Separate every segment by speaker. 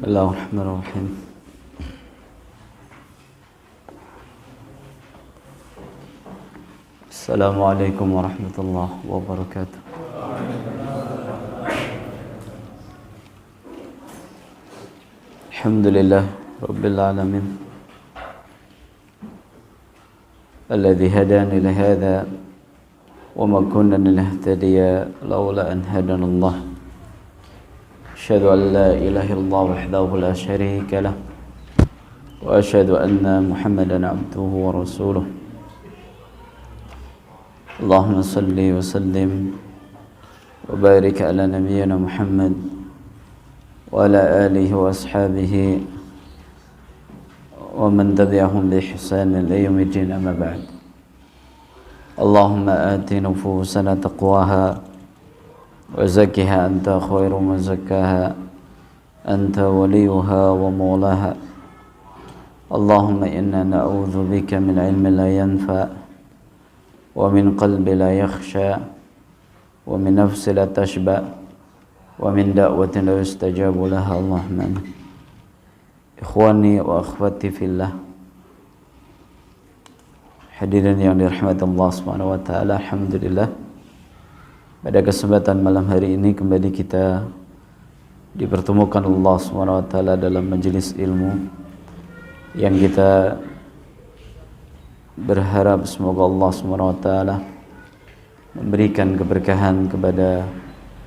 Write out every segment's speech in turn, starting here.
Speaker 1: الله الرحمن الرحيم. السلام عليكم ورحمة الله وبركاته. الحمد لله رب العالمين الذي هدانا لهذا وما كنا لنهتدي لولا أن هدانا الله. أشهد أن لا إله إلا الله وحده لا شريك له وأشهد أن محمدا عبده ورسوله. اللهم صل وسلم وبارك على نبينا محمد وعلى آله وأصحابه ومن تبعهم بإحسان إلى يوم الدين. أما بعد. اللهم آت نفوسنا تقواها وزكها أنت خير من زكاها أنت وليها ومولاها. اللهم إنا نعوذ بك من علم لا ينفع ومن قلب لا يخشى ومن نفس لا تشبع ومن دعوة لا يستجاب لها. اللهم آمين. Ikhwani wa akhwati fillah, hadirin yang dirahmati Allah Subhanahu wa taala, alhamdulillah pada kesempatan malam hari ini kembali kita dipertemukan Allah Subhanahu wa taala dalam majelis ilmu yang kita berharap semoga Allah Subhanahu wa taala memberikan keberkahan kepada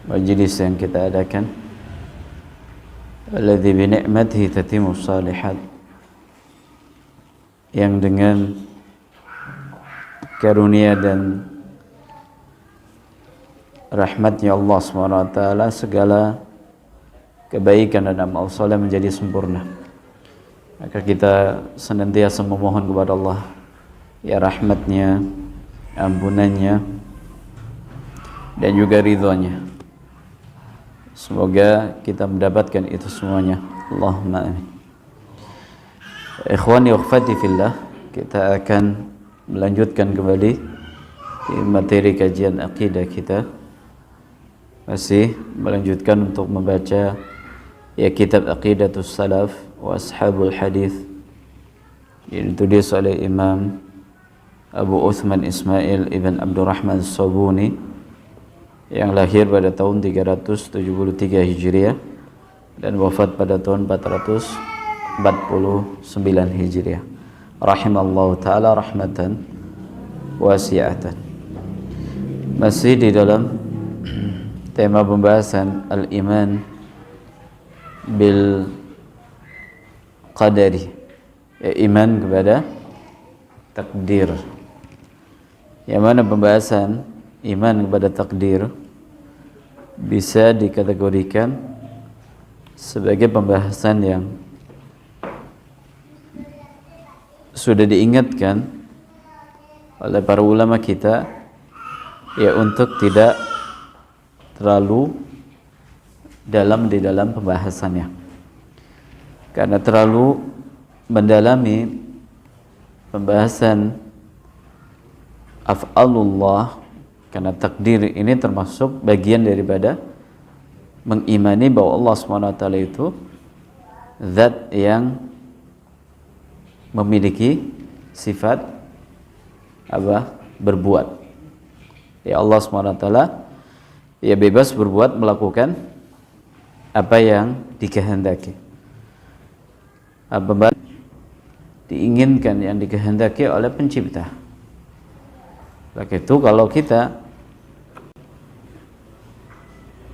Speaker 1: majelis yang kita adakan. Alladzi bi ni'matihi tatimmus shalihat, yang dengan karunia dan rahmatnya Allah SWT segala kebaikan dan amal saleh menjadi sempurna. Maka kita senantiasa memohon kepada Allah ya rahmatnya, ampunannya dan juga ridhonya. Semoga kita mendapatkan itu semuanya. Allahumma amin. Ikhwani wa akhwati fillah, kita akan melanjutkan kembali di materi kajian akidah kita. Masih melanjutkan untuk membaca ya kitab Aqidatus Salaf wa Ashabul Hadith yang ditulis oleh Imam Abu Uthman Ismail ibn Abdurrahman As-Sabuni yang lahir pada tahun 373 Hijriah dan wafat pada tahun 449 Hijriah. Rahimallahu ta'ala rahmatan wasi'atan. Masih di dalam tema pembahasan al-iman bil qadari, ya, iman kepada takdir. Yang mana pembahasan iman kepada takdir bisa dikategorikan sebagai pembahasan yang sudah diingatkan oleh para ulama kita ya untuk tidak terlalu dalam di dalam pembahasannya, karena terlalu mendalami pembahasan af'alullah, karena takdir ini termasuk bagian daripada mengimani bahwa Allah SWT itu zat yang memiliki sifat berbuat. Ya, Allah SWT ya bebas berbuat, melakukan apa yang dikehendaki, apa diinginkan yang dikehendaki oleh pencipta. Maka itu kalau kita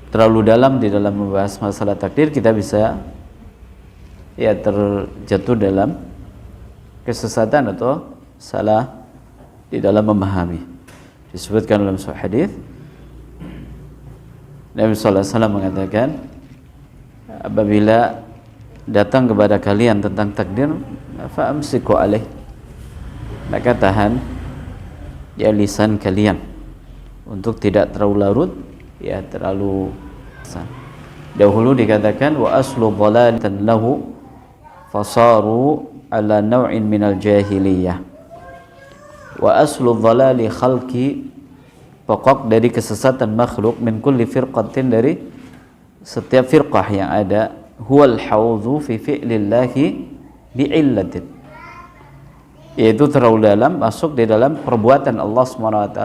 Speaker 1: terlalu dalam di dalam membahas masalah takdir, kita bisa ya terjatuh dalam kesesatan atau salah di dalam memahami. Disebutkan dalam sebuah hadis Nabi sallallahu alaihi wasallam mengatakan, apabila datang kepada kalian tentang takdir, fa amsiku alaih, maka tahan ya lisan kalian untuk tidak terlalu larut, ya terlalu besar. Dahulu dikatakan wa aslu dhalalatin lahu fasaru ala naw'in minal jahiliyah, wa aslu dhalali khalqi, pokok dari kesesatan makhluk, min kulli firqatin, dari setiap firqah yang ada, huwal haudhu fi fi'lillahi bi'illatin, yaitu terlalu dalam, masuk di dalam perbuatan Allah SWT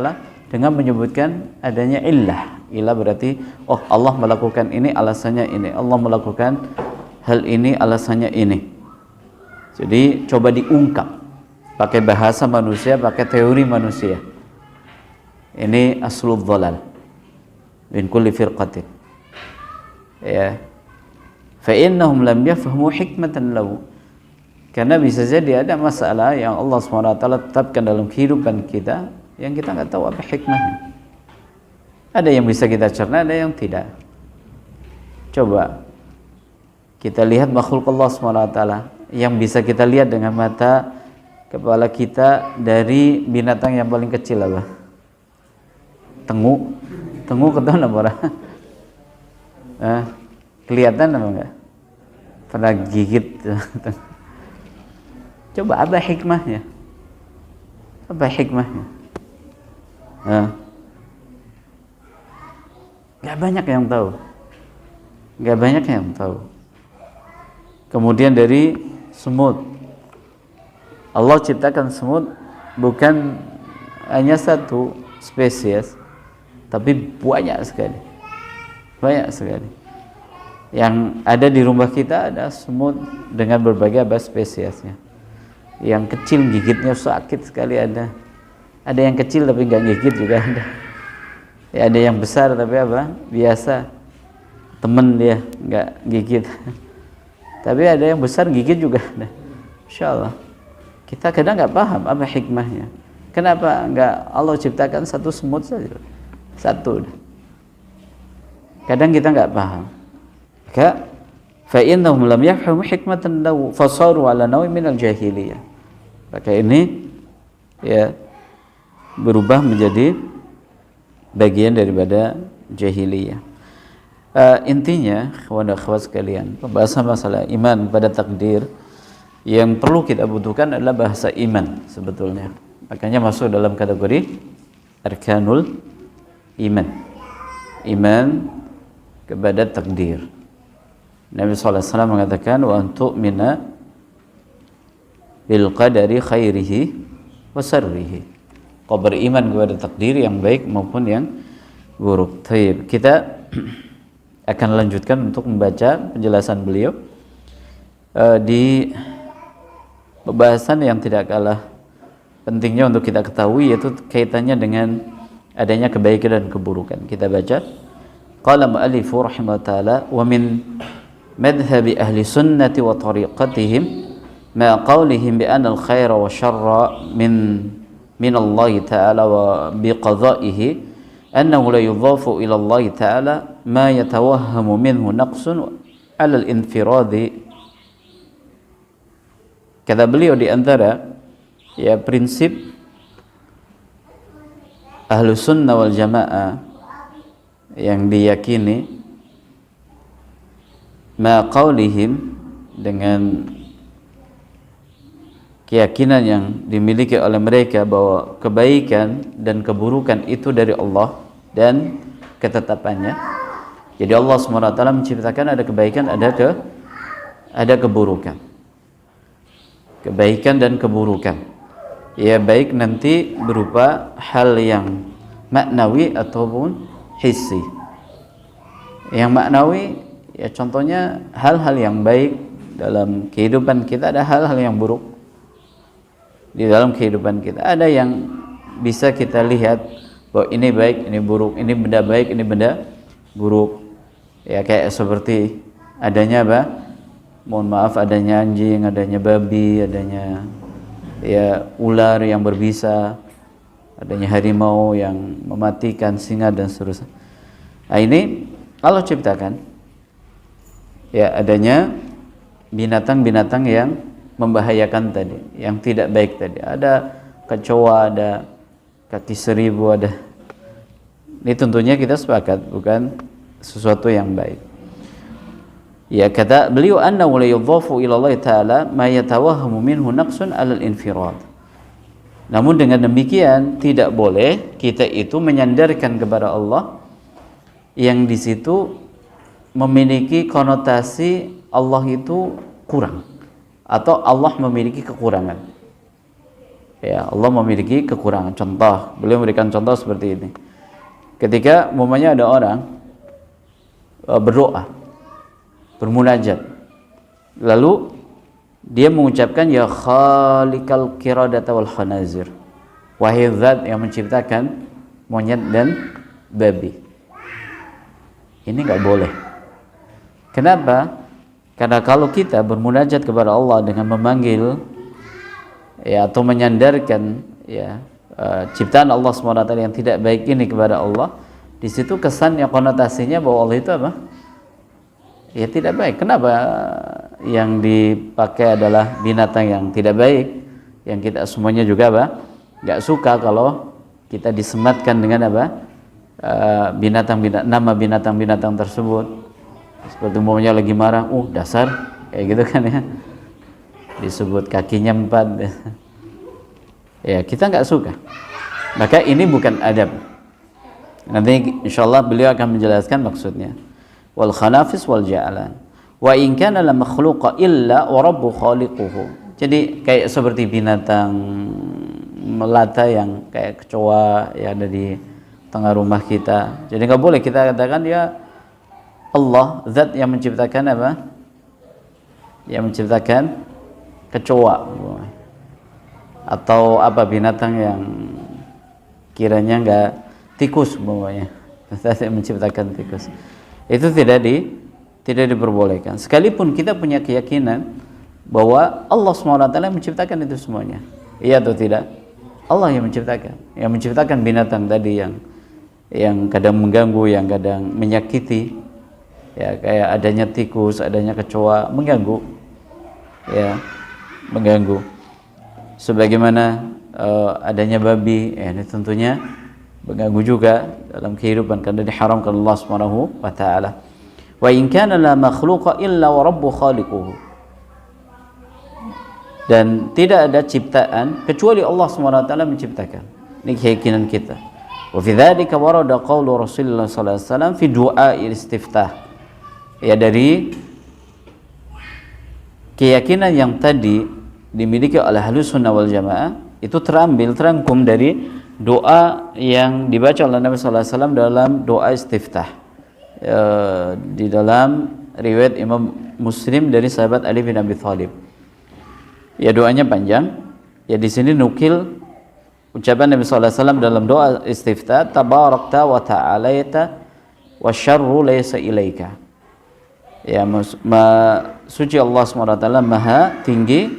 Speaker 1: dengan menyebutkan adanya illah. Illah berarti Allah melakukan ini alasannya ini, Allah melakukan hal ini alasannya ini. Jadi coba diungkap pakai bahasa manusia, pakai teori manusia. Ini aslul dhalal min kulli firqatin, ya. Fa innahum lam yafhamu hikmatan lahu, karena bisa jadi ada masalah yang Allah SWT tetapkan dalam kehidupan kita yang kita nggak tahu apa hikmahnya. Ada yang bisa kita cerna, ada yang tidak. Coba kita lihat makhluk Allah SWT yang bisa kita lihat dengan mata kepala kita dari binatang yang paling kecil apa? Tengu ketahuan apa orang? Kelihatan apa enggak? Pernah gigit? Coba apa hikmahnya? Apa hikmahnya? Gak banyak yang tahu. Gak banyak yang tahu. Kemudian dari semut, Allah ciptakan semut bukan hanya satu spesies, tapi banyak sekali. Banyak sekali. Yang ada di rumah kita ada semut dengan berbagai spesiesnya. Yang kecil gigitnya sakit sekali ada. Ada yang kecil tapi nggak gigit juga ada. Ya, ada yang besar tapi biasa, temen dia nggak gigit. Tapi ada yang besar gigit juga ada. Insya Allah. Kita kadang nggak paham apa hikmahnya. Kenapa nggak Allah ciptakan satu semut saja, satu. Kadang kita nggak paham. Maka fa innahum lam yafhamu hikmatan lahu fasaru ala nawi minal jahiliyah. Maka ini ya berubah menjadi bagian daripada jahiliyah. Intinya, kawan dan akhwat sekalian, pembahasan masalah iman pada takdir yang perlu kita butuhkan adalah bahasa iman sebetulnya. Makanya masuk dalam kategori arkanul iman. Iman kepada takdir. Nabi SAW mengatakan wa antu'mina bil qadari khairihi wa sarrihi. Kau beriman kepada takdir yang baik maupun yang buruk. Baik, kita akan lanjutkan untuk membaca penjelasan beliau di pembahasan yang tidak kalah pentingnya untuk kita ketahui, yaitu kaitannya dengan adanya kebaikan dan keburukan. Kita baca. Qala mu'allifu rahimahullah ta'ala wa min madhhabi ahli sunnati wa tariqatihim ma qawlihim bi anna al-khaira wa syarra min Allah Ta'ala wa biqadha'ihi annahu la yudhafu ila Allah Ta'ala ma yatawahhamu minhu naqsun ala al-infiradi. Kata beliau di antara ya prinsip Ahlus Sunnah wal Jamaah yang diyakini ma qaulihim, dengan keyakinan yang dimiliki oleh mereka bahwa kebaikan dan keburukan itu dari Allah dan ketetapannya. Jadi Allah SWT menciptakan ada kebaikan, ada keburukan. Kebaikan dan keburukan. Ya baik nanti berupa hal yang maknawi ataupun hissi. Yang maknawi ya contohnya hal-hal yang baik dalam kehidupan kita, ada hal-hal yang buruk di dalam kehidupan kita. Ada yang bisa kita lihat bahwa ini baik, ini buruk, ini benda baik, ini benda buruk. Ya kayak seperti adanya mohon maaf, adanya anjing, adanya babi, adanya ya ular yang berbisa, adanya harimau yang mematikan singa dan seterusnya. Nah ini Allah ciptakan ya adanya binatang-binatang yang membahayakan tadi, yang tidak baik tadi. Ada kecoa, ada kaki seribu, ada. Ini tentunya kita sepakat bukan sesuatu yang baik. Ya kata beliau annahu la yudhafu ila Allah Ta'ala ma yatawahhamu minhu naqsun 'ala al-infirad. Namun dengan demikian tidak boleh kita itu menyandarkan kepada Allah yang di situ memiliki konotasi Allah itu kurang atau Allah memiliki kekurangan. Ya, Allah memiliki kekurangan. Contoh, beliau memberikan contoh seperti ini. Ketika umpamanya ada orang berdoa, bermunajat, lalu dia mengucapkan ya khaliqal qiradata wal khanazir, wahai zat yang menciptakan monyet dan babi. Ini nggak boleh. Kenapa? Karena kalau kita bermunajat kepada Allah dengan memanggil ya atau menyandarkan ya ciptaan Allah SWT yang tidak baik ini kepada Allah, di situ kesan yang konotasinya bahwa Allah itu apa? Ya tidak baik. Kenapa? Yang dipakai adalah binatang yang tidak baik, yang kita semuanya juga apa? Nggak suka kalau kita disematkan dengan apa? Nama binatang-binatang tersebut. Seperti umpamanya lagi marah, dasar, kayak gitu kan ya, disebut kakinya 4. Ya kita nggak suka. Maka ini bukan adab. Nanti insyaallah beliau akan menjelaskan maksudnya. Wal khanafis wal ja'alan. Wa in kana la makhluqa illa wa rabbu khaliquhu. Jadi kayak seperti binatang melata yang kayak kecoa yang ada di tengah rumah kita. Jadi nggak boleh kita katakan ya Allah zat yang menciptakan apa? Yang menciptakan kecoa atau apa binatang yang kiranya enggak tikus umpamanya. Zat yang menciptakan tikus. Itu tidak diperbolehkan. Sekalipun kita punya keyakinan bahwa Allah SWT menciptakan itu semuanya. Iya atau tidak? Allah yang menciptakan binatang tadi yang kadang mengganggu, yang kadang menyakiti. Ya, kayak adanya tikus, adanya kecoa mengganggu. Ya, mengganggu. Sebagaimana adanya babi, ini tentunya mengganggu juga dalam kehidupan karena diharamkan Allah Subhanahu wa taala. Wa in kana la makhluqa illa wa rabbu khaliquhu. Dan tidak ada ciptaan kecuali Allah Subhanahu wa taala menciptakan. Ini keyakinan kita. Wa fi dzalika warada qaulu Rasulullah sallallahu alaihi wasallam fi du'a istiftah. Ya, dari keyakinan yang tadi dimiliki oleh Ahlus Sunnah wal Jamaah itu terangkum dari doa yang dibaca oleh Nabi sallallahu alaihi wasallam dalam doa istiftah. Di dalam riwayat Imam Muslim dari sahabat Ali bin Abi Thalib. Ya, doanya panjang. Ya, di sini nukil ucapan Nabi sallallahu alaihi wasallam dalam doa istiftah, tabarakta wa ta'alaita wa syarru laysa ilaika. Ya, suci Allah SWT maha tinggi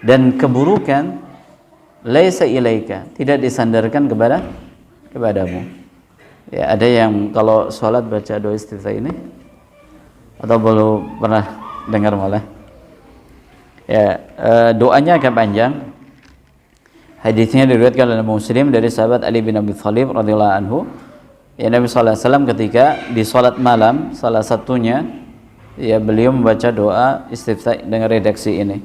Speaker 1: dan keburukan laisa ilaika, tidak disandarkan kepadamu. Ya, ada yang kalau sholat baca doa istiftah ini atau belum pernah dengar malah. Ya, doanya agak panjang. Hadisnya diriwayatkan oleh Muslim dari sahabat Ali bin Abi Thalib radhiyallahu anhu. Ya, Nabi sallallahu alaihi wasallam ketika di salat malam salah satunya ya beliau membaca doa istiftah dengan redaksi ini.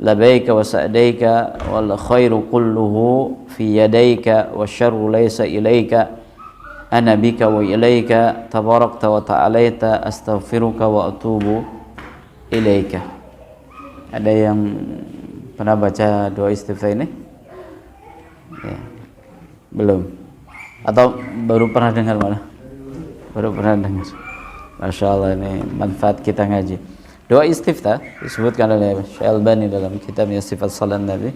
Speaker 1: Labaika wa sa'daika wal khairu kulluhu fi yadaika wasyarru laysa ilaika ana bika wa ilaika tabarakta wa ta'alaita astaghfiruka wa atubu ilaika. Ada yang pernah baca doa istiftah ini? Ya. Belum? Atau baru pernah dengar malah? Baru pernah dengar. Masya Allah, ini manfaat kita ngaji. Doa istiftah disebutkan oleh Syekh Albani dalam kitabnya Sifat Salat Nabi.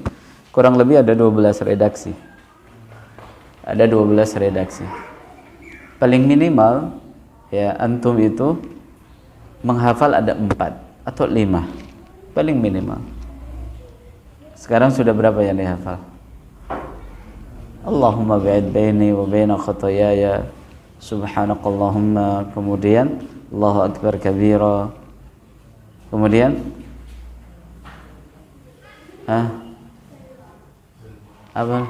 Speaker 1: Kurang lebih ada 12 redaksi. Ada 12 redaksi. Paling minimal ya antum itu menghafal ada 4 atau 5. Paling minimal. Sekarang sudah berapa yang dihafal? Allahumma ba'id baini wa baina khataayaya subhanakallahumma, kemudian Allahu akbar kabira, kemudian apa?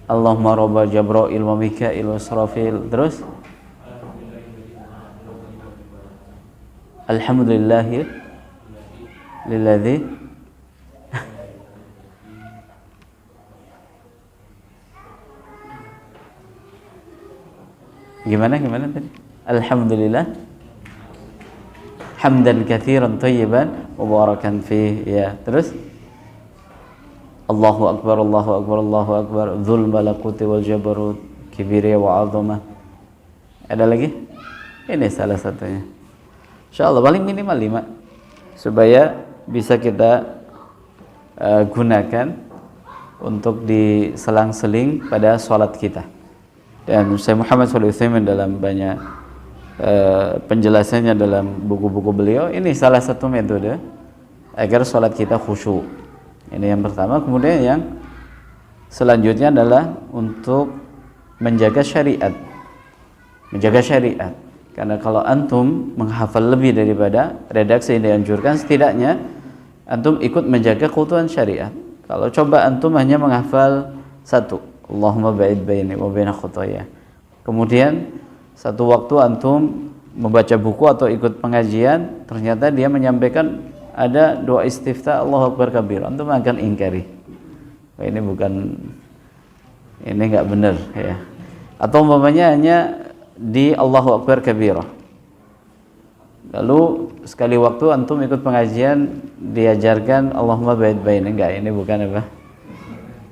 Speaker 1: Allahumma rabba Jabrail wa Mikail wa Israfil. Terus alhamdulillahi lilladzi gimana tadi? Alhamdulillah hamdan katsiran thayyiban mubarakan fih. Ya, terus Allahu akbar, Allahu akbar, Allahu akbar, dzul malakuti wal jabarut, kibriya wa 'azamah. Ada lagi? Ini salah satunya. Insyaallah paling minimal 5 supaya bisa kita gunakan untuk diselang-seling pada sholat kita. Dan Syekh Muhammad Shalih Utsaimin dalam banyak penjelasannya dalam buku-buku beliau, ini salah satu metode agar sholat kita khusyuk. Ini yang pertama. Kemudian yang selanjutnya adalah untuk menjaga syariat. Menjaga syariat. Karena kalau antum menghafal lebih daripada redaksi yang dianjurkan, setidaknya antum ikut menjaga keutuhan syariat. Kalau coba antum hanya menghafal satu, Allahumma ba'id baini wa baina khutaya. Kemudian satu waktu antum membaca buku atau ikut pengajian, ternyata dia menyampaikan ada doa istiftah Allahu Akbar kabir, antum akan ingkari. Ini bukan, ini enggak benar ya. Atau umpamanya hanya di Allahu Akbar kabir. Lalu sekali waktu antum ikut pengajian diajarkan Allahumma ba'id baini, enggak, ini bukan apa?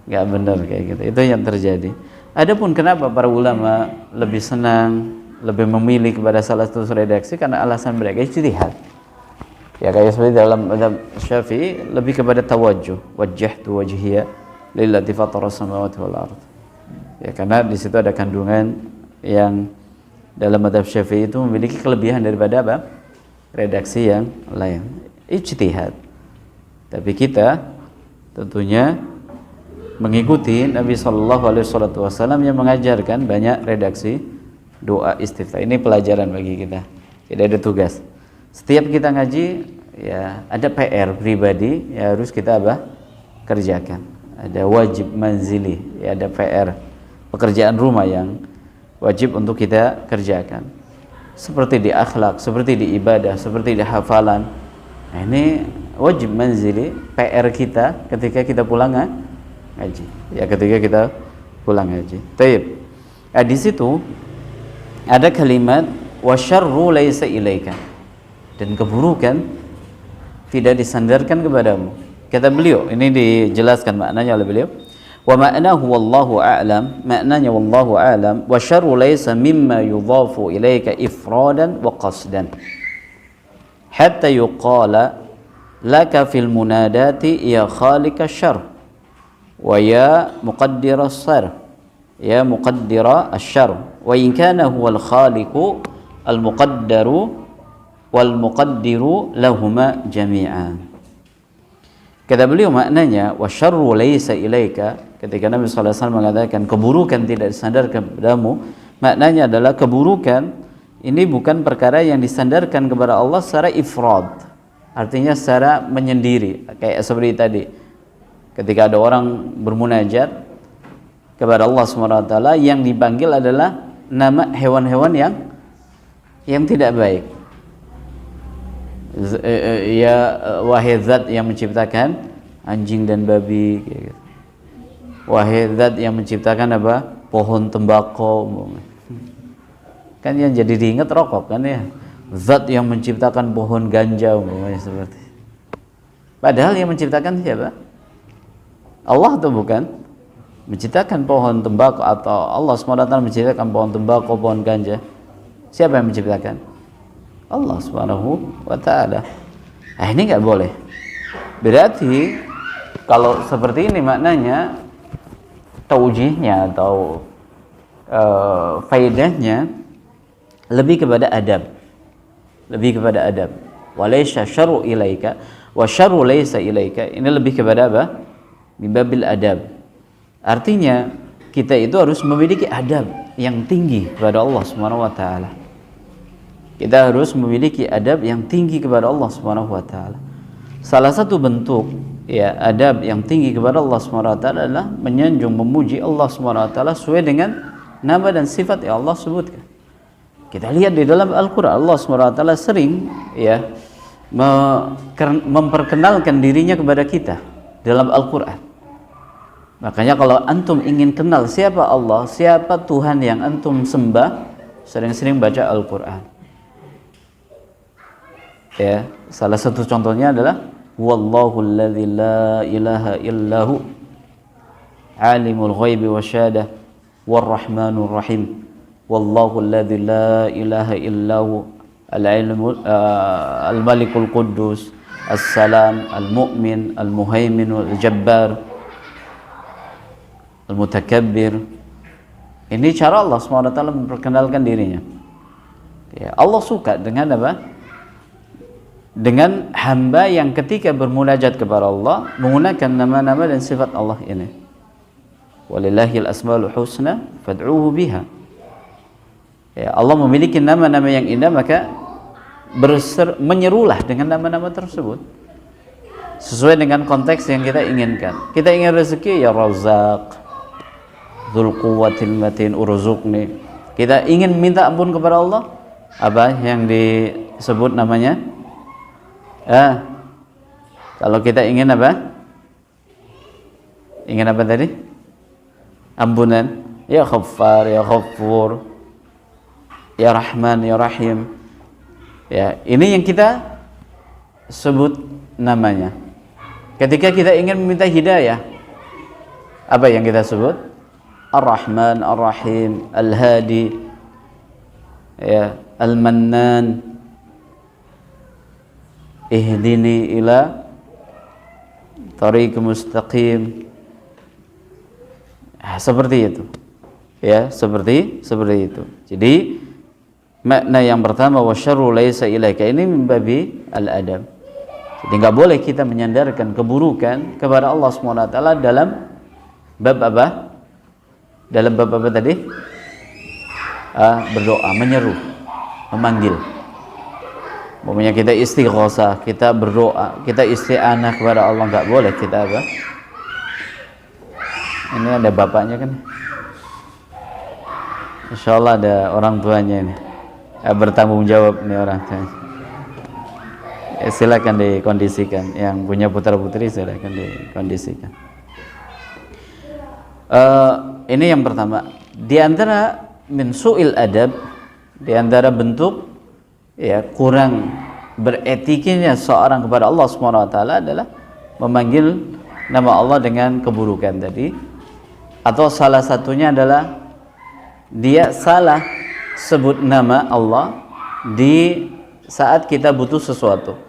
Speaker 1: Enggak benar kayak gitu. Itu yang terjadi. Adapun kenapa para ulama lebih senang, lebih memilih kepada salah satu redaksi, karena alasan mereka ijtihad. Ya kayak seperti dalam mazhab Syafi'i lebih kepada tawajjuh, wajjahtu wajhiya lillati fatara samawati wal ardh. Ya karena di situ ada kandungan yang dalam mazhab Syafi'i itu memiliki kelebihan daripada apa? Redaksi yang lain. Ijtihad. Tapi kita tentunya mengikuti Nabi sallallahu alaihi wasallam yang mengajarkan banyak redaksi doa istiftah. Ini pelajaran bagi kita. Tidak ada tugas. Setiap kita ngaji ya ada PR pribadi ya harus kita apa? Kerjakan. Ada wajib manzili, ya ada PR, pekerjaan rumah yang wajib untuk kita kerjakan. Seperti di akhlak, seperti di ibadah, seperti di hafalan. Nah, ini wajib manzili, PR kita ketika kita pulang ngaji. Ya ketika kita pulang ngaji. Baik. Nah, di situ ada kalimat wasyarru laisa ilaika. Dan keburukan tidak disandarkan kepadamu. Kata beliau, ini dijelaskan maknanya oleh beliau. Wa ma'nahu wallahu a'lam, maknanya wallahu a'lam, wa syarru laysa mimma yudhafu ilaika ifradan wa qasdan. Hatta yuqala laka fil munadati ya khaliqa syarr wa ya muqaddira syarr, ya muqaddira asy-syarr, wa in kana huwal khaliqu al muqaddaru wal muqaddiru lahuma jami'an. Kata beliau maknanya wasyarru laisa ilaika, ketika Nabi SAW mengatakan keburukan tidak disandarkan kepadamu, maknanya adalah keburukan ini bukan perkara yang disandarkan kepada Allah secara ifrad, artinya secara menyendiri. Kayak seperti tadi ketika ada orang bermunajat kepada Allah SWT, yang dipanggil adalah nama hewan-hewan yang tidak baik. Ya wahai zat yang menciptakan anjing dan babi gitu. Wahai zat yang menciptakan apa? Pohon tembakau. Kan yang jadi diingat rokok kan ya. Zat yang menciptakan pohon ganja umpamanya seperti. Padahal yang menciptakan siapa? Allah atau bukan? Menciptakan pohon tembakau, atau Allah SWT menciptakan pohon tembakau, pohon ganja. Siapa yang menciptakan? Allah Subhanahu wa ta'ala. Nah, ini nggak boleh. Berarti kalau seperti ini maknanya taujihnya atau faedahnya lebih kepada adab. Lebih kepada adab. Walaysa syarru ilaika wa syarru laysa ilaika. Ini lebih kepada apa? Bibabil adab. Artinya kita itu harus memiliki adab yang tinggi kepada Allah Subhanahu wa ta'ala. Kita harus memiliki adab yang tinggi kepada Allah Subhanahu wa taala. Salah satu bentuk ya adab yang tinggi kepada Allah Subhanahu wa taala adalah menyanjung memuji Allah Subhanahu wa taala sesuai dengan nama dan sifat yang Allah sebutkan. Kita lihat di dalam Al-Qur'an Allah Subhanahu wa taala sering ya memperkenalkan dirinya kepada kita dalam Al-Qur'an. Makanya kalau antum ingin kenal siapa Allah, siapa Tuhan yang antum sembah, sering-sering baca Al-Qur'an. Ya, salah satu contohnya adalah wallahu alladzi la ilaha illahu alimul ghaibi wasyahadah warrahmanur rahim. Wallahu alladzi la ilaha illahu al-malikul quddus as-salam al-mu'min al-muhaimin al-jabbar al-mutakabbir. Ini cara Allah SWT memperkenalkan dirinya. Ya, Allah suka dengan apa? Dengan hamba yang ketika bermunajat kepada Allah menggunakan nama-nama dan sifat Allah ini. Walillahil asmaul husna fad'uhu biha. Ya, Allah memiliki nama-nama yang indah, maka menyerulah dengan nama-nama tersebut sesuai dengan konteks yang kita inginkan. Kita ingin rezeki, ya Razzaq, Dzul Quwwatil Matin, urzuqni. Kita ingin minta ampun kepada Allah, apa yang disebut namanya? Kalau kita ingin apa? Ingin apa tadi? Ampunan. Ya Ghaffar, ya Ghafur, ya Rahman, ya Rahim. Ya, ini yang kita sebut namanya. Ketika kita ingin meminta hidayah, apa yang kita sebut? Ar-Rahman, Ar-Rahim, Al-Hadi, ya, Al-Mannan. Ihdini ila tariq mustaqim. Seperti itu. Ya, seperti itu. Jadi makna yang pertama wasyarru laisa ilaika ini min babi al-adab. Jadi enggak boleh kita menyandarkan keburukan kepada Allah SWT dalam bab apa? Dalam bab apa tadi? Berdoa, menyeru, memanggil. Umpamanya kita istighosah, kita berdoa, kita isti'anah kepada Allah, enggak boleh kita apa? Ini ada bapaknya kan? Insyaallah ada orang tuanya ini. Bertanggung jawab nih orang tuanya. Silakan dikondisikan, yang punya putra-putri silakan dikondisikan. Ini yang pertama. Di antara min su'il adab, di antara bentuk ya kurang beretikanya seorang kepada Allah SWT adalah memanggil nama Allah dengan keburukan tadi, atau salah satunya adalah dia salah sebut nama Allah di saat kita butuh sesuatu.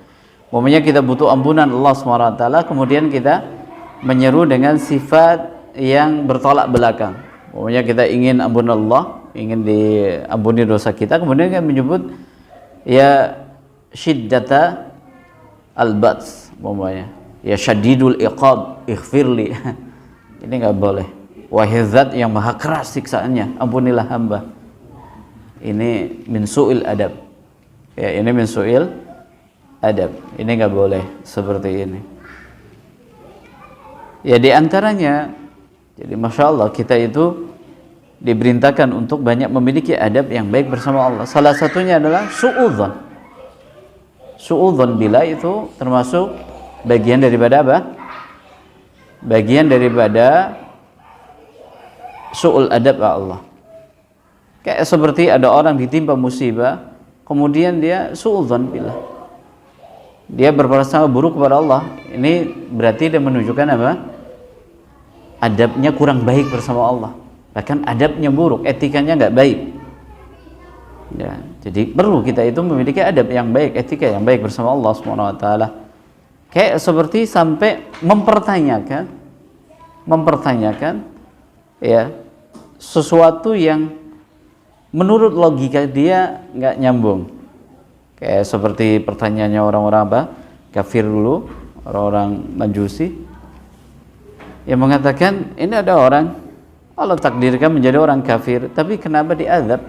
Speaker 1: Umpamanya kita butuh ampunan Allah SWT, kemudian kita menyeru dengan sifat yang bertolak belakang. Umpamanya kita ingin ampunan Allah, ingin diampuni dosa kita, kemudian kita menyebut ya syiddata al-bats, umpamanya ya syadidul iqab ighfirli. Ini enggak boleh. Wahai zat yang maha keras siksaannya, ampunilah hamba. Ini min su'il adab. Ya, ini min su'il adab. Ini enggak boleh seperti ini. Ya, di antaranya, jadi masya Allah kita itu diperintahkan untuk banyak memiliki adab yang baik bersama Allah. Salah satunya adalah su'udzon. Su'udzon bila itu termasuk bagian daripada apa? Bagian daripada su'ul adab Allah. Kayak seperti ada orang ditimpa musibah, kemudian dia su'udzon bila, dia berprasangka buruk kepada Allah. Ini berarti dia menunjukkan apa? Adabnya kurang baik bersama Allah. Bahkan adabnya buruk, etikanya nggak baik. Ya, jadi perlu kita itu memiliki adab yang baik, etika yang baik bersama Allah SWT. Kayak seperti sampai mempertanyakan ya sesuatu yang menurut logika dia nggak nyambung. Kayak seperti pertanyaannya orang-orang apa? Kafir dulu, orang-orang Majusi yang mengatakan ini ada orang Allah takdirkan menjadi orang kafir, tapi kenapa diazab?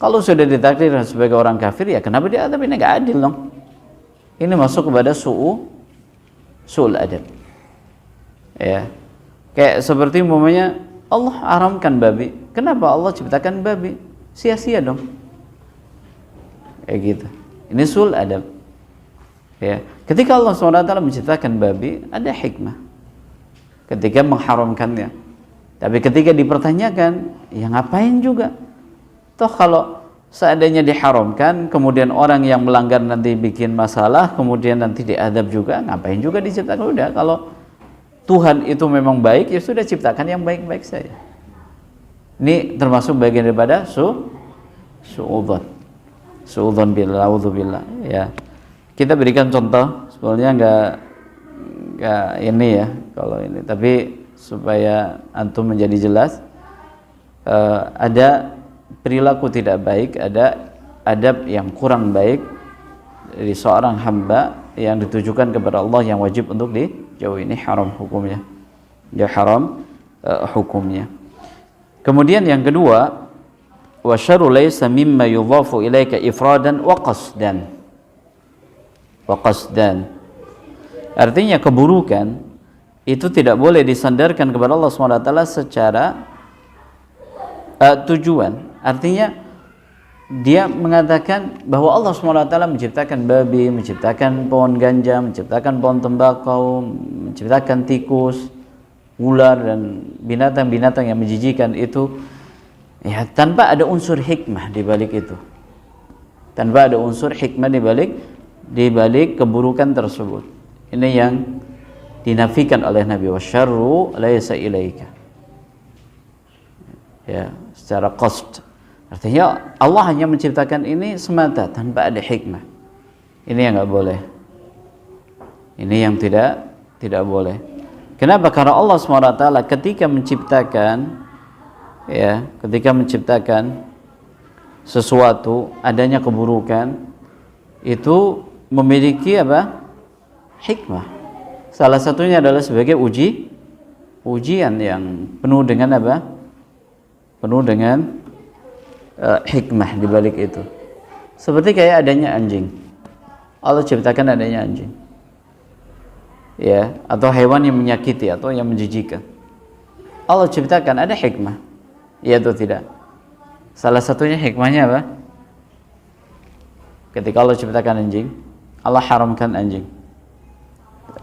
Speaker 1: Kalau sudah ditakdirkan sebagai orang kafir, ya kenapa diazab? Ini nggak adil dong. Ini masuk kepada su'ul adab. Ya, kayak seperti umpamanya Allah haramkan babi. Kenapa Allah ciptakan babi? Sia-sia dong. Kayak gitu. Ini su'ul adab. Ya, ketika Allah SWT menciptakan babi, ada hikmah ketika mengharamkannya. Tapi ketika dipertanyakan, ya ngapain juga? Toh kalau seandainya diharamkan, kemudian orang yang melanggar nanti bikin masalah, kemudian nanti diadab juga, ngapain juga diciptakan? Udah, kalau Tuhan itu memang baik, ya sudah ciptakan yang baik-baik saja. Ini termasuk bagian daripada suudzon billah, auzubillah. Ya, kita berikan contoh, sebenarnya nggak ini ya, kalau ini, tapi supaya antum menjadi jelas, ada perilaku tidak baik, ada adab yang kurang baik dari seorang hamba yang ditujukan kepada Allah yang wajib untuk dijauhi. Ini haram hukumnya, ya haram hukumnya. Kemudian yang kedua, wa syarru laysa mimma yudhafu ilaika ifradan wa qasdan. Artinya keburukan itu tidak boleh disandarkan kepada Allah SWT secara tujuan. Artinya dia mengatakan bahwa Allah SWT menciptakan babi, menciptakan pohon ganja, menciptakan pohon tembakau, menciptakan tikus, ular dan binatang-binatang yang menjijikan itu, ya, tanpa ada unsur hikmah di balik itu. Tanpa ada unsur hikmah di balik keburukan tersebut. Ini yang dinafikan oleh Nabi, wasyarru laysa ilaika. Ya, secara qasd. Artinya Allah hanya menciptakan ini semata tanpa ada hikmah. Ini yang enggak boleh. Ini yang tidak boleh. Kenapa? Karena Allah SWT ketika menciptakan sesuatu, adanya keburukan, itu memiliki apa? Hikmah. Salah satunya adalah sebagai ujian yang penuh dengan apa? Penuh dengan hikmah di balik itu. Seperti kayak adanya anjing. Allah ciptakan adanya anjing. Ya, atau hewan yang menyakiti atau yang menjijikkan. Allah ciptakan, ada hikmah. Iya atau tidak? Salah satunya hikmahnya apa? Ketika Allah ciptakan anjing, Allah haramkan anjing.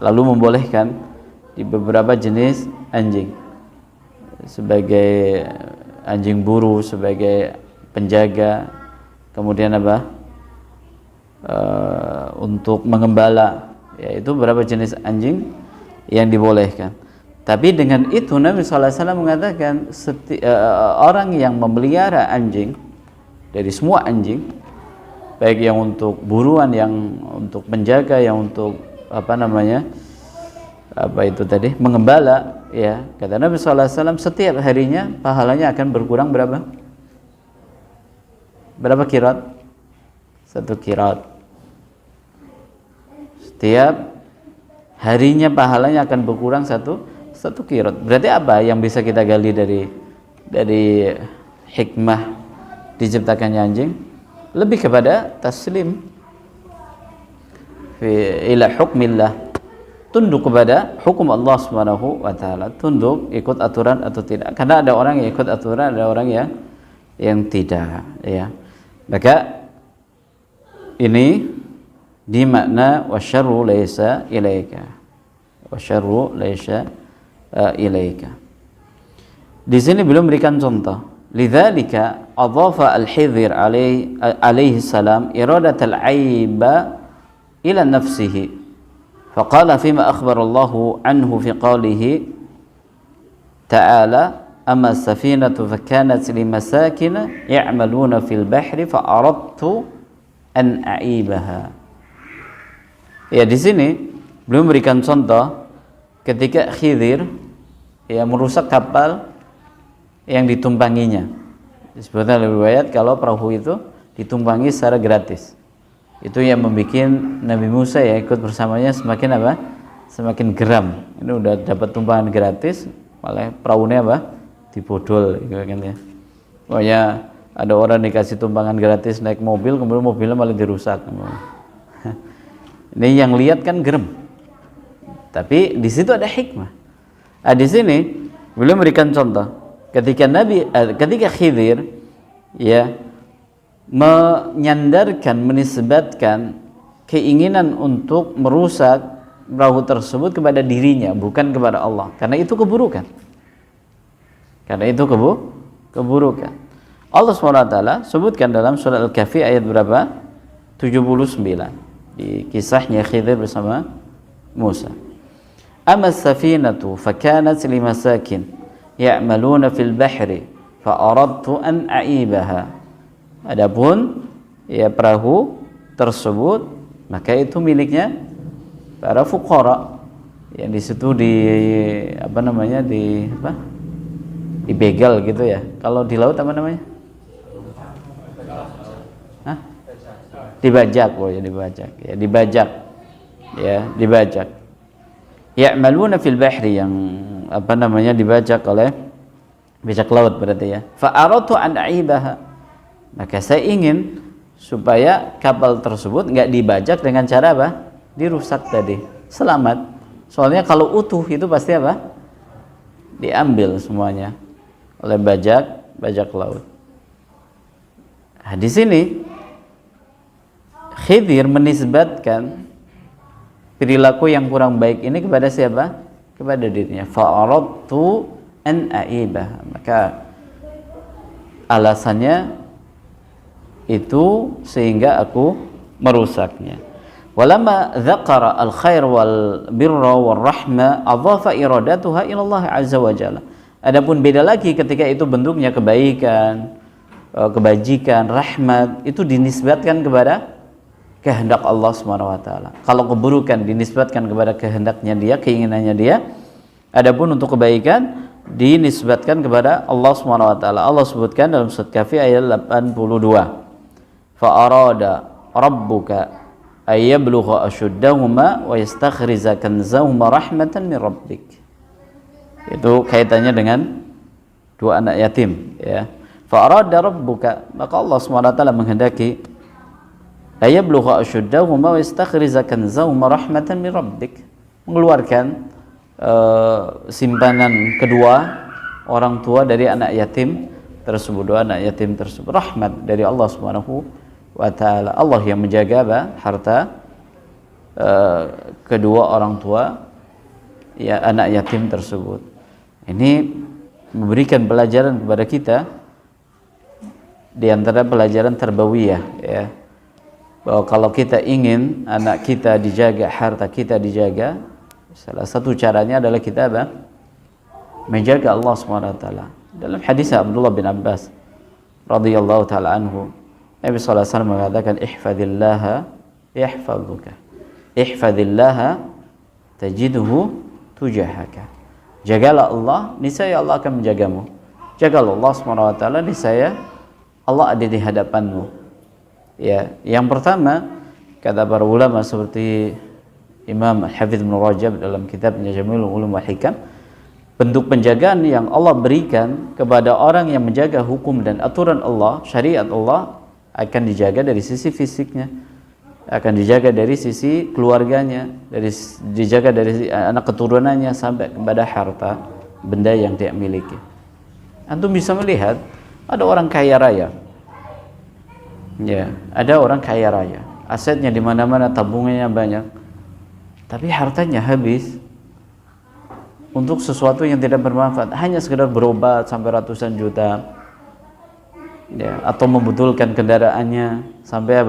Speaker 1: Lalu membolehkan di beberapa jenis anjing. Sebagai anjing buru, sebagai penjaga, kemudian apa? Untuk mengembala, yaitu beberapa jenis anjing yang dibolehkan. Tapi dengan itu Nabi SAW mengatakan orang yang memelihara anjing, dari semua anjing, baik yang untuk buruan, yang untuk penjaga, yang untuk mengembala, ya, kata Nabi SAW, setiap harinya pahalanya akan berkurang berapa kirat? 1 kirat. Setiap harinya pahalanya akan berkurang satu kirat. Berarti apa yang bisa kita gali dari hikmah diciptakannya anjing? Lebih kepada taslim ila hukmillah, tunduk kepada hukum Allah Subhanahu wa taala, tunduk ikut aturan atau tidak. Karena ada orang yang ikut aturan, ada orang yang tidak, ya. Maka ini di makna wasyarru laysa ilaika. Wasyarru laysa ilaika. Di sini belum berikan contoh. Lidzalika adhafa al-Hidhir alaihi salam iradat al-aiba ila nafsihi. Faqala fima akhbara Allah anhu fi qawlihi ta'ala amma as-safinatu fakanat limasakin ya'maluna fil bahri fa aradtu an a'ibaha. Ya, di sini belum berikan contoh ketika Khidir ya merusak kapal yang ditumpanginya. Disebutkan dalam riwayat kalau perahu itu ditumpangi secara gratis. Itu yang membuat Nabi Musa ya ikut bersamanya semakin apa? Semakin geram. Ini udah dapat tumpangan gratis, malah perahunya apa? Dibodol gitu kan ya. Pokoknya ada orang dikasih tumpangan gratis naik mobil, kemudian mobilnya malah dirusak. Ini yang lihat kan gerem. Tapi di situ ada hikmah. Di sini beliau memberikan contoh. Ketika Khidir ya menyandarkan, menisbatkan keinginan untuk merusak perahu tersebut kepada dirinya, bukan kepada Allah. Karena itu keburukan. Karena itu keburukan. Allah SWT sebutkan dalam surat Al-Kahfi ayat berapa? 79 di kisahnya Khidir bersama Musa. Amma as-safinatu fakanat limasakin ya'maluna fil bahri fa aradtu an a'ibaha. Adapun ya perahu tersebut maka itu miliknya para fuqara yang di situ dibegal gitu ya. Kalau di laut apa namanya? Hah? Dibajak, dibajak. Ya'maluna fil bahri, yang dibajak oleh bajak laut berarti ya. Fa aradtu an a'ibaha. Maka saya ingin supaya kapal tersebut enggak dibajak dengan cara apa? Dirusak tadi. Selamat. Soalnya kalau utuh itu pasti apa? Diambil semuanya oleh bajak laut. Nah, di sini Khidir menisbatkan perilaku yang kurang baik ini kepada siapa? Kepada dirinya. Fa'aradtu an a'ibah. Maka alasannya itu sehingga aku merusaknya. Walamma dzakara al-khair wal birra wal rahma adhafa iradatuha ila Allah azza wa jalla. Adapun beda lagi ketika itu bentuknya kebaikan, kebajikan, rahmat, itu dinisbatkan kepada kehendak Allah Subhanahu wa taala. Kalau keburukan dinisbatkan kepada kehendaknya dia, keinginannya dia. Adapun untuk kebaikan dinisbatkan kepada Allah Subhanahu wa taala. Allah sebutkan dalam surat Kahfi ayat 82. Fa arada rabbuka ayyablugha ashuddahuma wa yastakhriza kanzahuma rahmatan min rabbik. Itu kaitannya dengan dua anak yatim ya. Fa arada rabbuka, maka Allah SWT menghendaki ayyablugha ashuddahuma wa yastakhriza kanzahuma rahmatan min rabbik, mengeluarkan simpanan kedua orang tua dari anak yatim tersebut, dua anak yatim tersebut, rahmat dari Allah Subhanahu wa ta'ala. Allah yang menjaga harta kedua orang tua ya anak yatim tersebut. Ini memberikan pelajaran kepada kita di antara pelajaran tarbawiyah ya, bahwa kalau kita ingin anak kita dijaga, harta kita dijaga, salah satu caranya adalah kita menjaga Allah SWT. Dalam hadis Abdullah bin Abbas radhiyallahu taala anhu, Nabi sallallahu alaihi wasallam mengatakan ihfazillaha yahfazuka, ihfazillaha tajidhu tujahaka. Jagalah Allah, niscaya Allah akan menjagamu. Jagalah Allah Subhanahu wa taala, niscaya Allah ada di hadapanmu. Ya, yang pertama kata para ulama seperti Imam Hafidz Ibnu Rajab dalam kitabnya Jamilul Ulum wal Hikam, bentuk penjagaan yang Allah berikan kepada orang yang menjaga hukum dan aturan Allah, syariat Allah, akan dijaga dari sisi fisiknya, akan dijaga dari sisi keluarganya, dijaga dari anak keturunannya sampai kepada harta benda yang dia miliki. Antum bisa melihat ada orang kaya raya, ya, ada orang kaya raya, asetnya di mana-mana, tabungannya banyak, tapi hartanya habis untuk sesuatu yang tidak bermanfaat, hanya sekedar berobat sampai ratusan juta. Ya, atau membetulkan kendaraannya sampai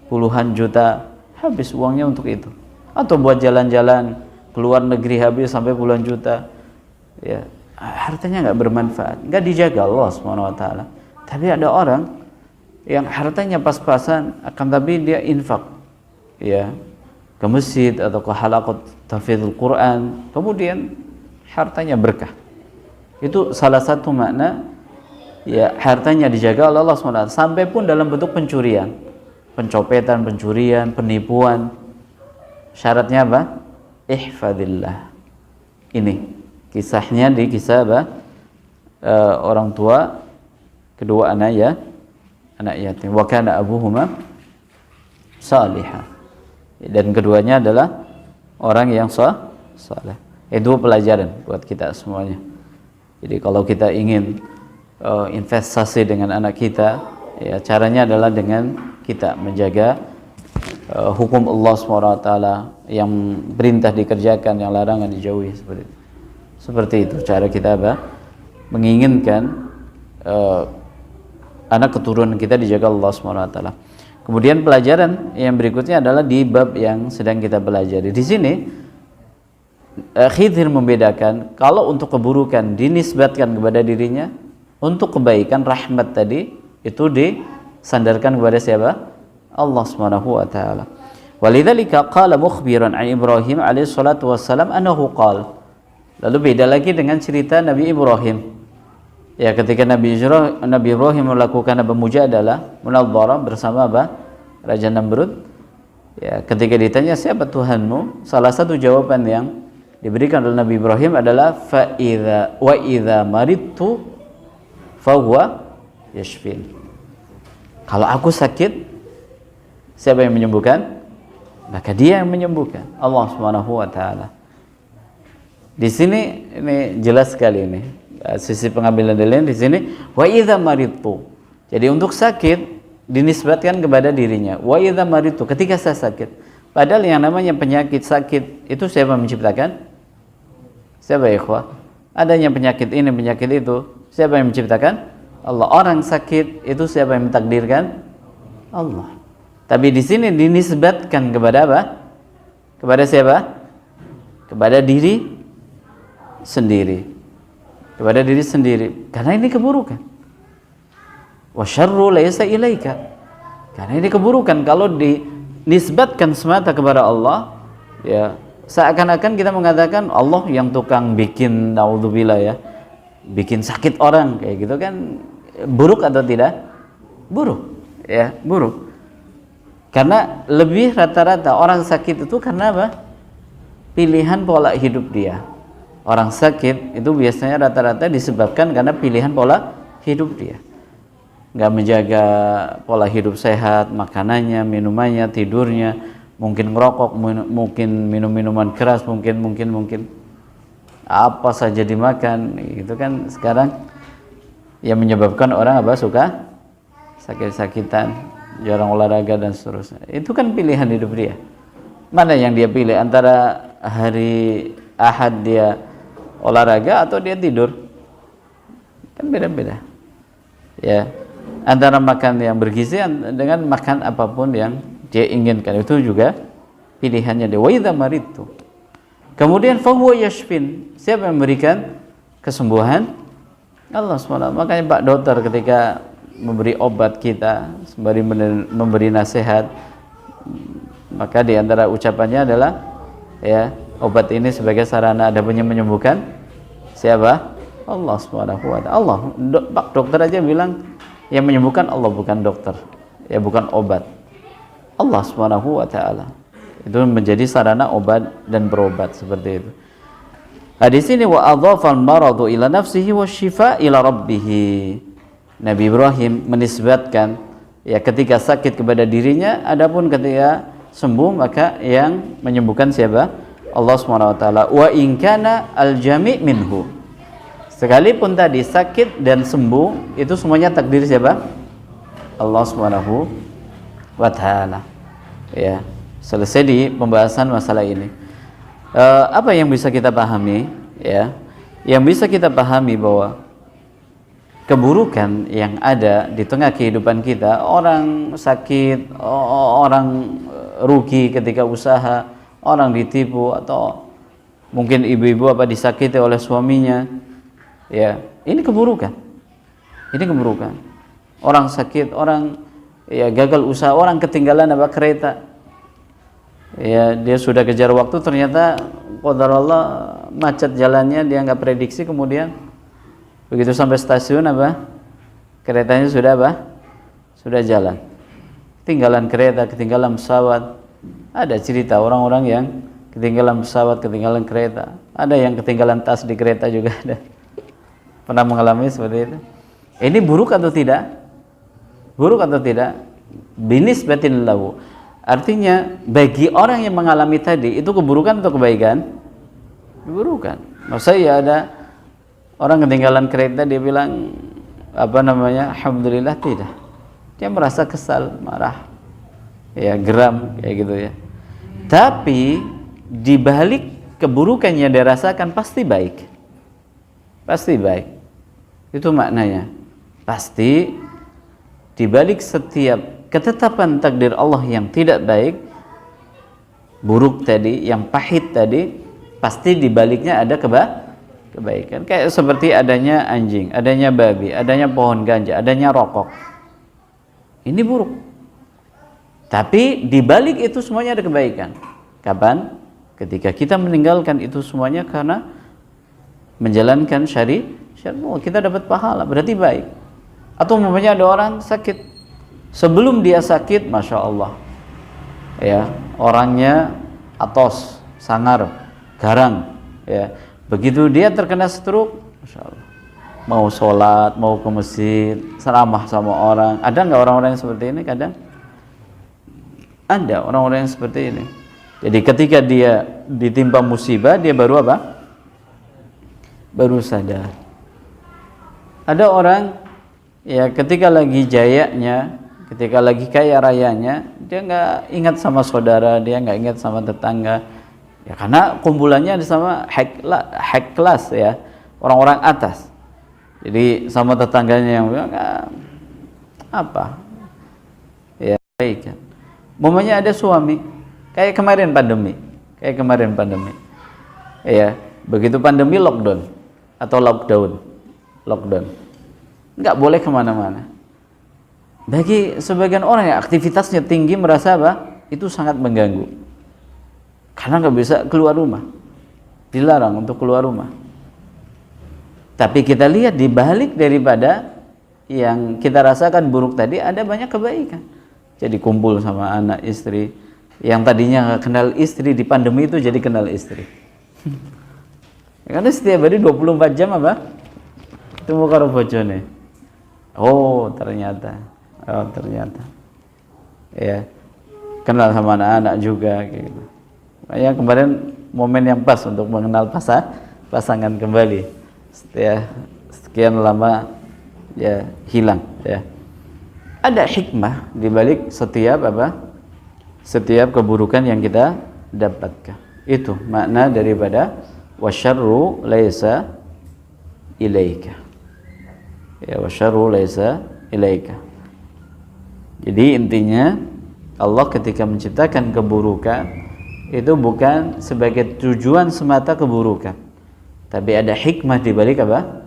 Speaker 1: puluhan juta, habis uangnya untuk itu. Atau buat jalan-jalan keluar negeri habis sampai puluhan juta. Ya, hartanya nggak bermanfaat, nggak dijaga Allah SWT. Tapi ada orang yang hartanya pas-pasan, akan tapi dia infak, ya, ke masjid atau ke halaqat tahfidzul Quran, kemudian hartanya berkah. Itu salah satu makna ya, hartanya dijaga oleh Allah SWT, sampai pun dalam bentuk pencurian, pencopetan, pencurian, penipuan. Syaratnya apa? Ihfadillah. Ini kisahnya di kisah orang tua kedua anak yatim. Wa kana abuhuma salihah. Dan keduanya adalah orang yang saleh. Itu pelajaran buat kita semuanya. Jadi kalau kita ingin investasi dengan anak kita, ya, caranya adalah dengan kita menjaga hukum Allah SWT, yang perintah dikerjakan, yang larangan dijauhi, seperti itu cara kita menginginkan anak keturunan kita dijaga Allah Subhanahu wa taala. Kemudian pelajaran yang berikutnya adalah di bab yang sedang kita pelajari. Di sini Khidir membedakan kalau untuk keburukan dinisbatkan kepada dirinya, untuk kebaikan rahmat tadi itu disandarkan kepada siapa? Allah Subhanahu wa taala. Walidzalika qala mukhbiran an Ibrahim alaihi salatu wassalam annahu qala. Lalu beda lagi dengan cerita Nabi Ibrahim. Ya, ketika Nabi Ibrahim melakukan mujadalah, munadharah bersama Raja Namrud. Ya, ketika ditanya siapa Tuhanmu, salah satu jawaban yang diberikan oleh Nabi Ibrahim adalah fa idza maridtu fa huwa yashfin. Kalau aku sakit, siapa yang menyembuhkan? Maka dia yang menyembuhkan, Allah Subhanahu wa taala. Di sini ini jelas sekali ini sisi pengambilan dalil di sini, wa idza maridtu. Jadi untuk sakit dinisbatkan kepada dirinya. Wa idza maridtu, ketika saya sakit. Padahal yang namanya penyakit sakit itu siapa menciptakan? Siapa ya ikhwah? Adanya penyakit ini, penyakit itu, siapa yang menciptakan? Allah. Orang sakit itu siapa yang mentakdirkan? Allah. Tapi di sini dinisbatkan kepada apa? Kepada siapa? Kepada diri sendiri. Kepada diri sendiri. Karena ini keburukan. Wa syarru laysa ilaika. Karena ini keburukan. Kalau dinisbatkan semata kepada Allah, ya seakan-akan kita mengatakan Allah yang tukang bikin, naudzubillah ya, bikin sakit orang kayak gitu kan. Buruk atau tidak? Buruk. Ya, buruk. Karena lebih rata-rata orang sakit itu karena apa? Pilihan pola hidup dia. Orang sakit itu biasanya rata-rata disebabkan karena pilihan pola hidup dia. Nggak menjaga pola hidup sehat, makanannya, minumannya, tidurnya, mungkin ngerokok, mungkin minum minuman keras, mungkin apa saja dimakan. Itu kan sekarang yang menyebabkan orang apa? Suka sakit-sakitan, jarang olahraga dan seterusnya. Itu kan pilihan hidup dia. Mana yang dia pilih, antara hari Ahad dia olahraga atau dia tidur? Kan beda-beda. Ya, antara makan yang bergizi dengan makan apapun yang dia inginkan, itu juga pilihannya dia. Wa idza maridtu. Kemudian fa huwa yashfin. Siapa yang memberikan kesembuhan? Allah SWT. Makanya Pak Dokter ketika memberi obat kita, sembari memberi nasihat, maka di antara ucapannya adalah ya, obat ini sebagai sarana adanya menyembuhkan siapa? Allah Subhanahu wa taala. Allah, Pak Dokter aja bilang yang menyembuhkan Allah, bukan dokter. Ya, bukan obat. Allah Subhanahu wa taala. Itu menjadi sarana obat dan berobat seperti itu. Nah, di sini wa adhafal maradu ila nafsihi wasyifa ila rabbih. Nabi Ibrahim menisbatkan ya ketika sakit kepada dirinya, adapun ketika sembuh maka yang menyembuhkan siapa? Allah Subhanahu wa taala. Wa in kana al-jami' minhu. Sekalipun tadi sakit dan sembuh itu semuanya takdir siapa? Allah Subhanahu wa taala. Ya, selesai di pembahasan masalah ini. Apa yang bisa kita pahami ya? Yang bisa kita pahami bahwa keburukan yang ada di tengah kehidupan kita, orang sakit, orang rugi ketika usaha, orang ditipu, atau mungkin ibu-ibu disakiti oleh suaminya, ya, ini keburukan. Ini keburukan. Orang sakit, orang ya gagal usaha, orang ketinggalan kereta. Ya, dia sudah kejar waktu, ternyata qadarullah macet jalannya, dia nggak prediksi, kemudian begitu sampai stasiun keretanya sudah sudah jalan. Ketinggalan kereta, ketinggalan pesawat. Ada cerita orang-orang yang ketinggalan pesawat, ketinggalan kereta. Ada yang ketinggalan tas di kereta juga ada. Pernah mengalami seperti itu? Ini buruk atau tidak? Buruk atau tidak? Binisbatin lahu. Artinya bagi orang yang mengalami tadi itu keburukan atau kebaikan? Keburukan. Maksudnya ada orang ketinggalan kereta, dia bilang alhamdulillah, tidak. Dia merasa kesal, marah, ya, geram kayak gitu ya. Tapi di balik keburukan yang dia rasakan pasti baik. Pasti baik. Itu maknanya. Pasti di balik setiap ketetapan takdir Allah yang tidak baik, buruk tadi, yang pahit tadi, pasti di baliknya ada kebaikan. Kayak seperti adanya anjing, adanya babi, adanya pohon ganja, adanya rokok. Ini buruk. Tapi di balik itu semuanya ada kebaikan. Kapan? Ketika kita meninggalkan itu semuanya karena menjalankan syariat, kita dapat pahala, berarti baik. Atau umpamanya ada orang sakit, sebelum dia sakit, masya Allah, ya, orangnya atos, sangar, garang, ya. Begitu dia terkena stroke, masya Allah, mau sholat, mau ke masjid, seramah sama orang. Ada nggak orang-orang yang seperti ini? Kadang ada orang-orang yang seperti ini. Jadi ketika dia ditimpa musibah, dia baru apa? Baru sadar. Ada orang, ya, ketika lagi jayanya, ketika lagi kaya rayanya, dia nggak ingat sama saudara, dia nggak ingat sama tetangga, ya karena kumpulannya sama high class, ya, orang-orang atas. Jadi sama tetangganya yang bilang apa, ya baik kan. Momennya ada suami, kayak kemarin pandemi, ya, begitu pandemi lockdown, nggak boleh kemana-mana. Bagi sebagian orang yang aktivitasnya tinggi merasa apa? Itu sangat mengganggu, karena nggak bisa keluar rumah, dilarang untuk keluar rumah. Tapi kita lihat di balik daripada yang kita rasakan buruk tadi ada banyak kebaikan. Jadi kumpul sama anak istri, yang tadinya nggak kenal istri di pandemi itu jadi kenal istri. Karena setiap hari 24 jam apa? Temu karo bojone. Oh ternyata, ya, kenal sama anak-anak juga, gitu. Ya, kemarin momen yang pas untuk mengenal pasangan kembali. Ya, sekian lama, ya, hilang, ya. Ada hikmah di balik setiap keburukan yang kita dapatkan. Itu makna daripada wasyarru laisa ilaika. Ya, wasyarru laisa ilaika. Jadi intinya Allah ketika menciptakan keburukan itu bukan sebagai tujuan semata keburukan, tapi ada hikmah di balik apa?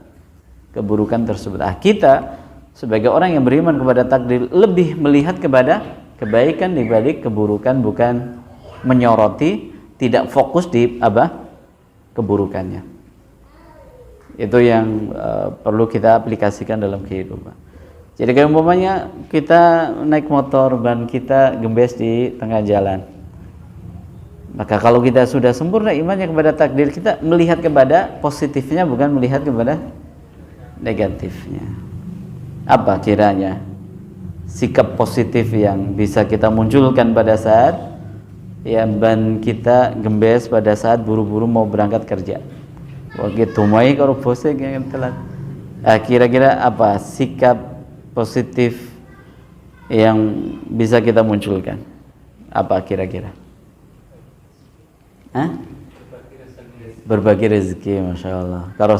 Speaker 1: Keburukan tersebut. Kita sebagai orang yang beriman kepada takdir lebih melihat kepada kebaikan di balik keburukan, bukan menyoroti, tidak fokus di apa? Keburukannya. Itu yang perlu kita aplikasikan dalam kehidupan. Jadi kayak umpamanya kita naik motor, ban kita gembes di tengah jalan. Maka kalau kita sudah sempurna imannya kepada takdir, kita melihat kepada positifnya, bukan melihat kepada negatifnya. Apa kiranya sikap positif yang bisa kita munculkan pada saat ya ban kita gembes pada saat buru-buru mau berangkat kerja? Begitu mai kalau bose yang telat. Kira-kira apa sikap positif yang bisa kita munculkan? Apa kira-kira? Berbagi rezeki, masya Allah. Kalau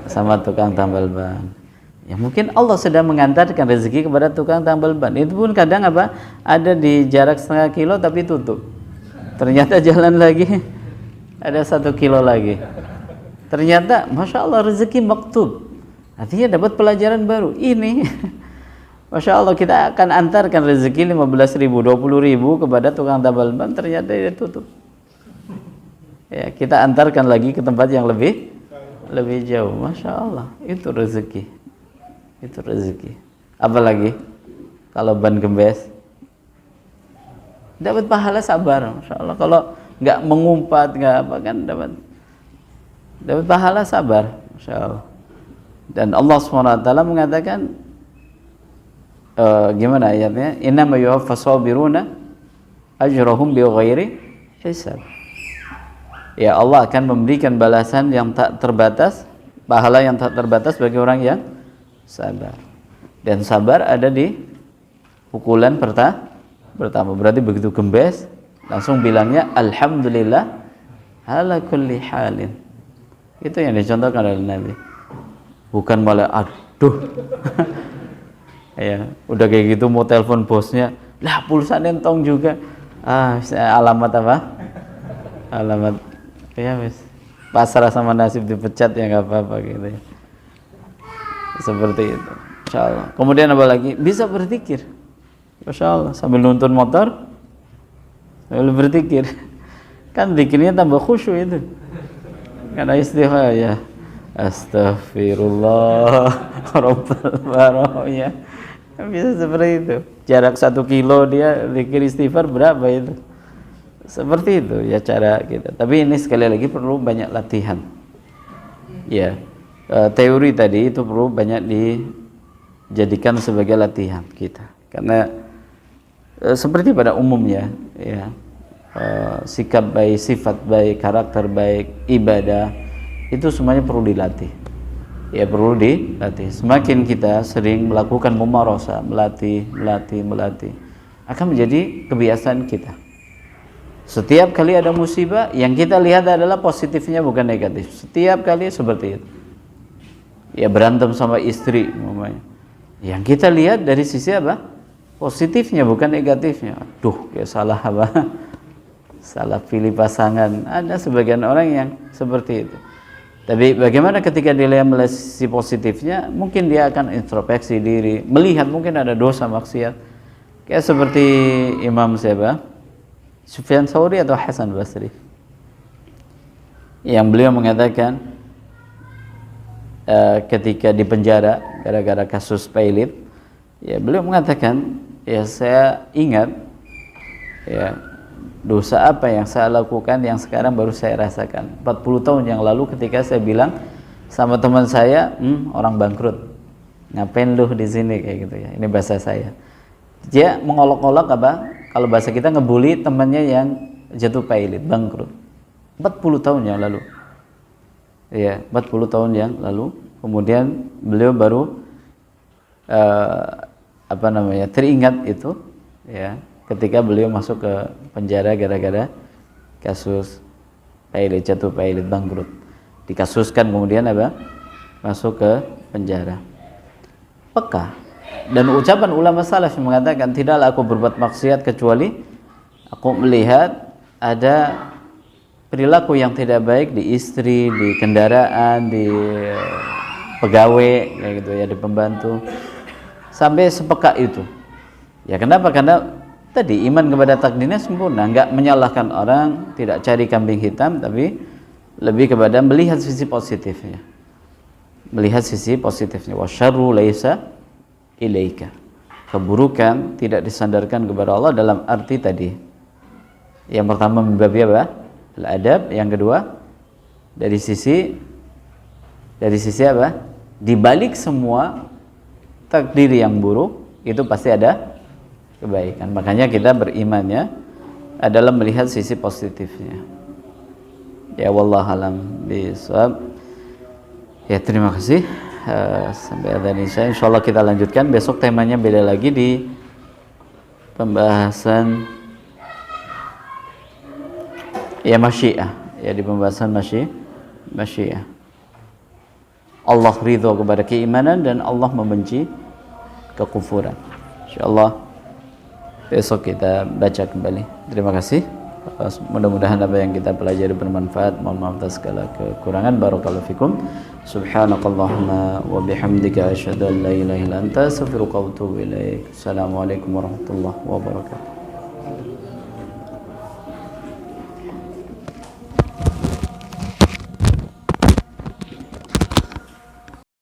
Speaker 1: sama tukang tambal ban, ya mungkin Allah sedang mengantarkan rezeki kepada tukang tambal ban. Itu pun kadang apa? Ada di jarak setengah kilo tapi tutup. Ternyata jalan lagi ada 1 kilo lagi. Ternyata masya Allah rezeki maktub. Artinya dapat pelajaran baru. Ini masya Allah kita akan antarkan rezeki 15.000, 20.000 kepada tukang tambal ban. Ternyata dia tutup. Ya, kita antarkan lagi ke tempat yang lebih jauh. Masya Allah, itu rezeki. Apalagi kalau ban gembes, dapat pahala sabar, masya Allah. Kalau nggak mengumpat, nggak apa kan dapat pahala sabar, masya Allah. Dan Allah SWT mengatakan gimana ayatnya? Innama yuwaffas sabiruna ajrahum bighairi hisab. Ya, Allah akan memberikan balasan yang tak terbatas, pahala yang tak terbatas bagi orang yang sabar. Dan sabar ada di pukulan pertama. Berarti begitu gembes langsung bilangnya alhamdulillah ala kulli halin. Itu yang dicontohkan oleh Nabi. Bukan malah aduh. Ya, udah kayak gitu mau telepon bosnya, lah pulsa nentong juga. Alamat apa? Alamat ya wis. Pasrah sama nasib dipecat ya nggak apa-apa gitu ya. Seperti itu. Insyaallah. Kemudian apa lagi? Bisa berzikir. Masyaallah, sambil nuntun motor sambil berzikir. Kan zikirnya tambah khusyuk itu. Karena istighfar ya. Astaghfirullah Rabbal baraya. Bisa seperti itu. Jarak 1 kilo dia zikir istighfar berapa itu? Seperti itu ya cara kita. Tapi ini sekali lagi perlu banyak latihan. Ya, teori tadi itu perlu banyak dijadikan sebagai latihan kita. Karena seperti pada umumnya, ya, sikap baik, sifat baik, karakter baik, ibadah itu semuanya perlu dilatih. Ya perlu dilatih. Semakin kita sering melakukan mumarasah, melatih, akan menjadi kebiasaan kita. Setiap kali ada musibah, yang kita lihat adalah positifnya bukan negatif. Setiap kali seperti itu. Ya berantem sama istri, namanya. Yang kita lihat dari sisi apa? Positifnya bukan negatifnya. Aduh, ya salah apa? Salah pilih pasangan. Ada sebagian orang yang seperti itu. Tapi bagaimana ketika dia melihat sisi positifnya, mungkin dia akan introspeksi diri, melihat mungkin ada dosa maksiat. Kayak seperti Imam siapa? Sufyan Tsauri atau Hasan Basri. Yang beliau mengatakan ketika di penjara gara-gara kasus Pailit, ya beliau mengatakan, ya saya ingat ya dosa apa yang saya lakukan yang sekarang baru saya rasakan 40 tahun yang lalu ketika saya bilang sama teman saya, orang bangkrut, ngapain lu di sini, kayak gitu ya. Ini bahasa saya. Dia mengolok-olok apa? Kalau bahasa kita ngebully temannya yang jatuh pailit, bangkrut. 40 tahun yang lalu. Ya, 40 tahun yang lalu. Kemudian beliau baru teringat itu, ya, ketika beliau masuk ke penjara gara-gara kasus pailit, jatuh pailit, bangkrut. Dikasuskan kemudian apa? Masuk ke penjara. Peka. Dan ucapan ulama salaf yang mengatakan, tidaklah aku berbuat maksiat kecuali aku melihat ada perilaku yang tidak baik di istri, di kendaraan, di pegawai, kayak gitu ya, di pembantu. Sampai sepeka itu. Ya kenapa? Karena tadi iman kepada takdirnya sempurna, enggak menyalahkan orang, tidak cari kambing hitam, tapi lebih kepada melihat sisi positifnya. Melihat sisi positifnya. Wa syarru laisa ilaika. Keburukan tidak disandarkan kepada Allah dalam arti tadi. Yang pertama membabi apa? Al-adab. Yang kedua dari sisi apa? Di balik semua takdir yang buruk itu pasti ada kebaikan. Makanya kita berimannya adalah melihat sisi positifnya. Ya wallahualam bishawab. Ya terima kasih. Sampai ada insyaallah kita lanjutkan besok. Temanya beda lagi di pembahasan ya masyiah, ya di pembahasan masyiah. Allah ridho kepada keimanan dan Allah membenci kekufuran. Insyaallah besok kita baca kembali. Terima kasih. Mudah-mudahan apa yang kita pelajari bermanfaat. Mohon maaf atas segala kekurangan. Barakallahu fikum. Subhanakallahumma wa bihamdika asyhadu an la ilaha illa anta astaghfiruka wa atubu ilaik. Assalamualaikum warahmatullahi wabarakatuh.